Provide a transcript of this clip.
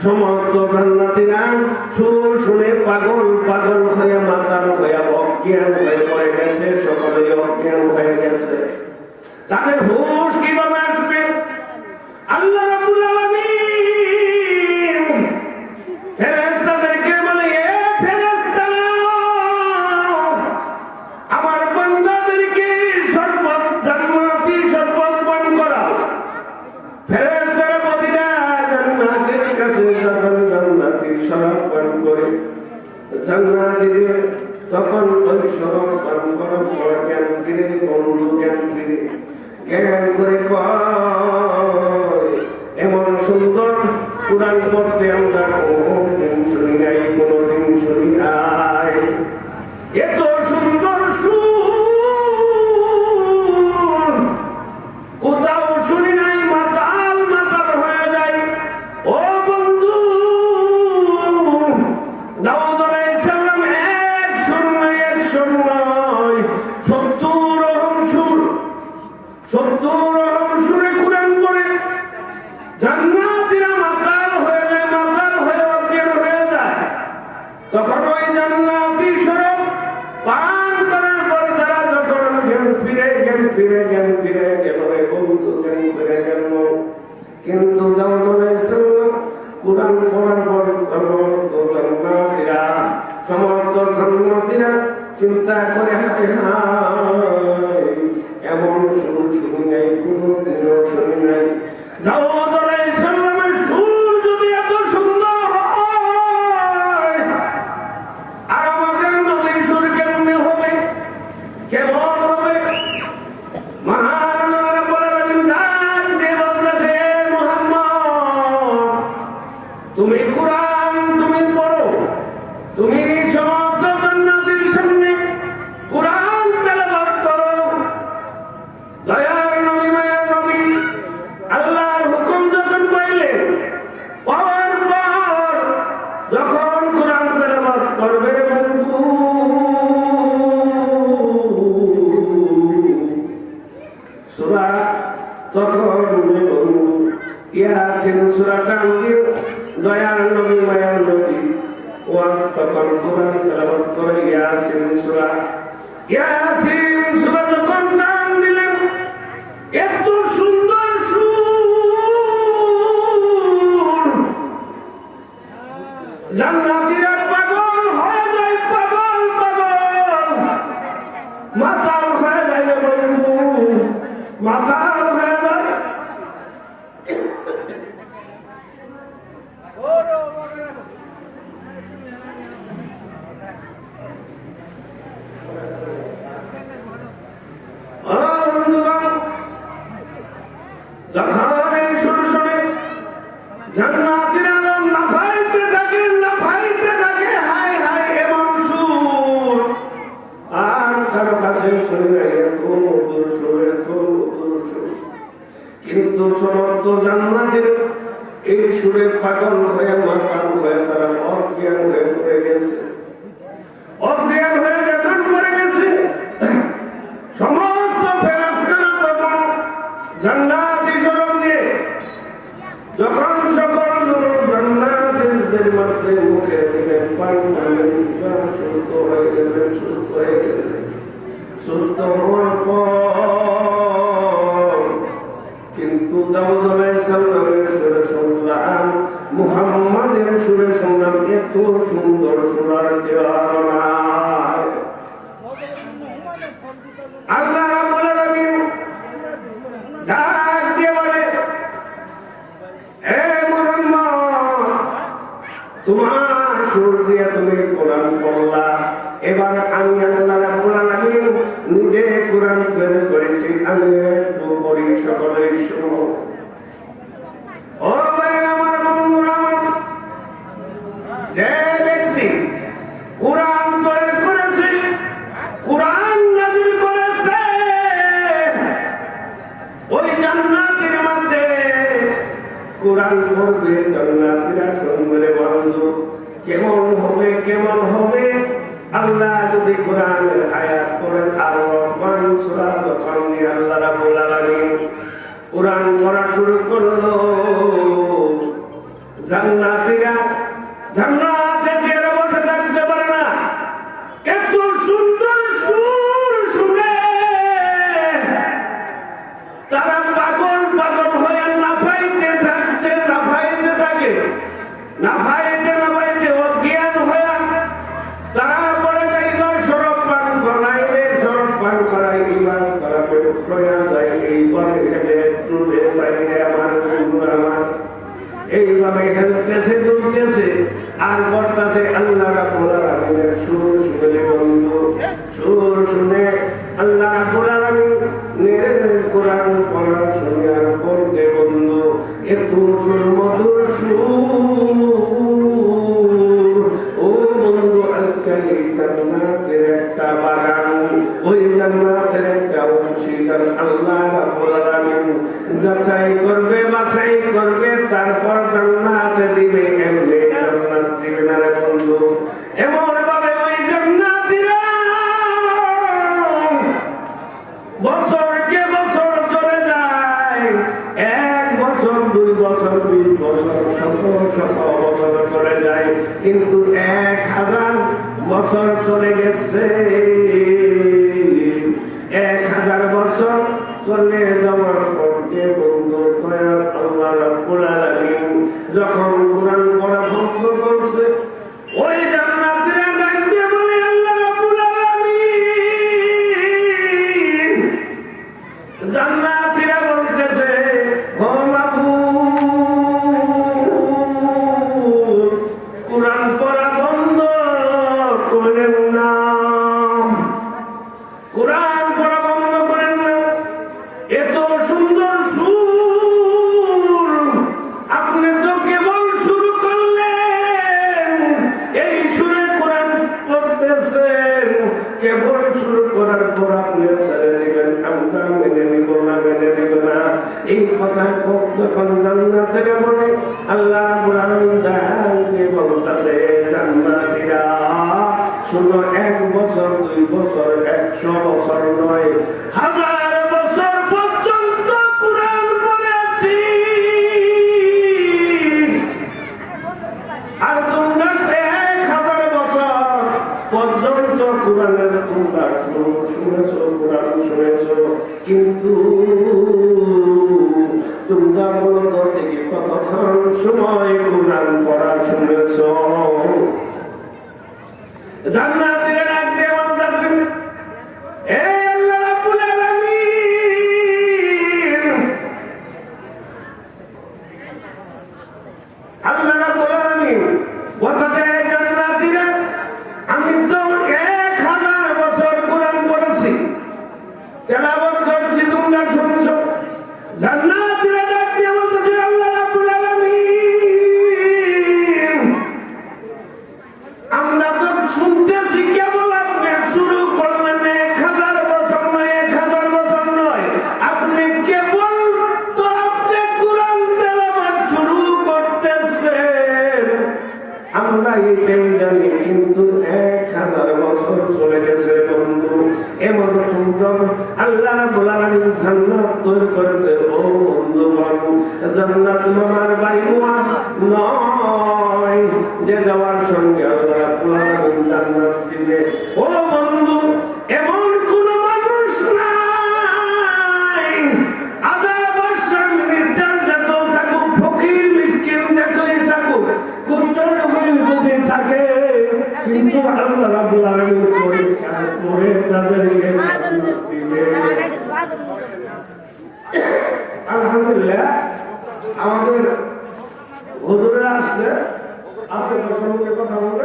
সমস্ত জান্নাতীরা সুর শুনে পাগল পাগল হয়ে মাতাল হয়ে অজ্ঞান হয়ে পড়ে গেছে, সকলেই অজ্ঞান হয়ে গেছে। তাদের হুঁশ কিভাবে আসবে? আল্লাহ রাব্বুল আলামিন ফেরেশতাদেরকে বলে, এ ফেরেশতারা, আমার বান্দাদেরকে শরবত, জান্নাতি শরবত পান করাও। ফেরেশতারা প্রতিটা জান্নাতের কাছে যখন জান্নাতি শরাব পান করে, জান্নাতীদের তখন ওই শরাব পান করার পর জ্ঞান ফিরে, বন্ধু জ্ঞান ফিরে, জ্ঞান করে কয়, এমন সুন্দর কুরআন পড়তে আমরা কোনদিন শুনি নাই, কোনদিন শুনি নাই। এত সুন্দর সুর কোথাও শুনি নাই। মাতাল মাতাল হয়ে যায়। ও বন্ধু, দাউদ আলাইহিস সালাম এক সুর নয়, এক সুর নয়, 70 রকম সুর, 70 রকম সুরে কুরআন পড়ে জান্নাতীরা মাতাল হয়ে যায়, মাতাল হয়ে অজ্ঞান হয়ে যায়। তখন ওই জান্নাতি শরাব পান করার পর তারা যখন জ্ঞান ফিরে, জ্ঞান ফিরে, জ্ঞান ফিরে গেল, বন্ধু জ্ঞান ফিরে গেল। কিন্তু দাউদ আলাইহিস সালাম কুরআন পড়ার পর সমস্ত জান্নাতীরা চিন্তা করে, হায় হায়, এমন সুর শুনি নাই, কোনদিনও শুনি নাই। দাউদ আলাইহিস সালামের সুর যদি এত সুন্দর হয়, আর আমাদের নবীর সুর কেমনে হবে, কেমন হবে? মহান আল্লাহ রাব্বুল আলামিন ডাক দিয়ে বলতেছে, মুহাম্মদ, তুমি কুরআন তুমি পড়ো, তুমি সমস্ত জান্নাতীর সামনে কুরআন তেলাওয়াত করো। দয়ার নবী, মায়ার নবী আল্লাহর হুকুম যখন পাইলেন, পাওয়ার পর যখন কুরআন তেলাওয়াত করবে, বন্ধু সূরা তখন বন্ধু ইয়াসিন সূরা টান দিয়ে দয়ার নবী, মায়ার নবী ওয়াজ তখন কুরআন তেলাওয়াত করে ইয়াসিন সূরা, ইয়াসিন সূরা যখন টান দিলেন, এত সুন্দর সুর, জান্নাতীরা পাগল হয়ে যায়, পাগল পাগল, মাতাল হয়ে যায়, বন্ধু মাতাল হয়ে যায়। যখন এই সুর শুনে জান্নাতীরা লাফাইতে থাকে, লাফাইতে থাকে, হায় হায়, এমন সুর আর কারো কাছে শুনি নাই, এত মধুর সুর, এত মধুর সুর। কিন্তু সমস্ত জান্নাতীর এই সুরে পাগল হয়ে, মাতাল হয়ে তারা অজ্ঞান হয়ে পড়ে গেছে, অজ্ঞান হয়ে যখন পড়ে গেছে, সমস্ত ফেরেশতারা তখন জান্নাতি শরব দিয়ে যখন সকল জান্নাতীদের মধ্যে মুখে দিলেন পানি, সুস্থ হয়ে গেলেন, সুস্থ হয়ে গেলেন। সুস্থ হওয়ার পর কিন্তু দাউদ আলাইহিস সালামের সুরে শুনলাম, মুহাম্মাদের সুরে শুনলাম, এত সুন্দর সুরার কেউ আর নাই। আল্লাহ রাব্বুল আলামিন ডাক দিয়ে বলে, হে মুহাম্মদ, তোমার সুর দিয়ে তুমি কোরআন পড়লা, এবার আমি আল্লাহ রাব্বুল আলামিন নিজে কোরআন তৈরি করেছি, আমি একটু পড়ি, সকলেই শুনো। ও ভাই আমার, বন্ধুরা আমার, যে ব্যক্তি কোরআন তৈরি করেছে, কোরআন নাযিল করেছে, ওই জান্নাতের মধ্যে কোরআন পড়বে, জান্নাতীরা শুনবে, বন্ধু কেমন হবে, কেমন হবে? আল্লাহ যদি কোরআনের আয়াত পড়েন, আর রহমান সূরা যখন আল্লাহ রাব্বুল আলামিন কোরআন পড়া শুরু করলো, জান্নাতীরা জান্নাতে চেয়ারে বসে থাকতে পারে না, এত সুন্দর সুর শুনে তারা পাগল পাগল হয়ে লাফাইতে থাকছে, লাফাইতে থাকে, লাফাইতে লাফাইতে অজ্ঞান হয়ে তারা বলে যাইবার সরব পান করাইবে, সরব পান করাই ইমান তারা বেশ হয়ে যায়। এইভাবে হেলে তুলে বাইরে আমার বন্ধু আমার এইভাবে হেলতেছে দুলতেছে আর বলতেছে আল্লাহ রাব্বুল আলামিনের সুর শুনে বন্ধু, সুর শুনে আল্লাহ রাব্বুল আলামিনের কোরআন পড়া শুনে আর বলতে বন্ধু এত সুর মধুর সুর। ও বন্ধু আজকে এই জান্নাতের একটা বাগান, ওই জান্নাতের একটা অংশীদার আল্লাহ রাব্বুল আলামিন যাচাই করবে, বাছাই করবে, তারপর জান্নাতে দিবে। এমনি জান্নাত দিবে না রে বন্ধু, এমন ভাবে ওই জান্নাতীরা বছরকে বছর চলে যায়, 1 বছর 2 বছর 20 বছর শত শত বছর চলে যায়, কিন্তু 1000 বছর চলে গেছে। 1000 বছর চলে যাওয়ার পরে বন্ধু দয়াল আল্লাহ রাব্বুল আলামিন যখন কোরআন পড়া বন্ধ করছে, ওই জান্নাতীরা ডাক দিয়ে বলে আল্লাহ রাব্বুল আলামিন, জান্নাতীরা বলতেছে ও মাবুদ কোরআন পড়া বন্ধ করেন না, কোরআন পড়া বন্ধ করেন না, এত সুন্দর সুর আপনি তো কেবল শুরু করলেন, এই সুরে কোরআন পড়তেছেন, কেবল শুরু করার পর আপনি ছেড়ে দিবেন, আমরা মেনে নিব না, মেনে নিব না। এই কথা যখন জান্নাতের বলে আল্লাহ রাব্বুল আলামিন দিয়ে বলতেছে জান্নাতীরা শুনো, 1 বছর 2 বছর 100 বছর নয়, 1000 বছর পর্যন্ত কোরআন পড়েছি, আর তোমরা 1000 বছর পর্যন্ত কোরআনের তোমরা শুনেছো, কোরআন শুনেছো, কিন্তু তোমরা বলো তো দেখি কতক্ষণ সময় কোরআন পড়া শুনেছো। জান্নাতীরা ডাক দিয়ে বলতেছেন এ আল্লাহ রাব্বুল আলামিন, আল্লাহ রাব্বুল আলামিন বলতে জান্নাতীরা আমি তো 1000 বছর কোরআন পড়েছি, তেলাওয়াত করছি, তোমরা শুনছো। জান্নাতীরা ডাক দিয়ে বলতেছে আল্লাহ রাব্বুল আলামিন, আমরা তো শুনতেছি কেবল আপনি শুরু করলেন 1000 বছর নয়, 1000 বছর নয়, আপনি কেবল তো আপনি কোরআন তেলাওয়াত শুরু করতেছেন, আমরা এটাই জানি, কিন্তু 1000 বছর চলে গেছে বন্ধু। এমন সুন্দর আল্লাহ রাব্বুল আলামিন জান্নাত তৈরি করেছে। ও বন্ধুগণ, জান্নাত মামার বাড়ি নয় যে যাওয়ার সঙ্গে আল্লাহ রাব্বুল আলামিন জান্নাত দিবে। ও বন্ধু, এমন কোন মানুষ নাই, আধা বছর মিনিটার যত থাকুক, ফকির মিসকিন যতই থাকুক, কুষ্ঠরোগী যদি থাকে, কিন্তু আল্লাহ রাব্বুল আলামিন পরীক্ষা করে তাদেরকে জান্নাত দিবে। আলহামদুলিল্লাহ, আমাদের হুজুররা আসছে, আপনাদের সঙ্গে কথা বলবে।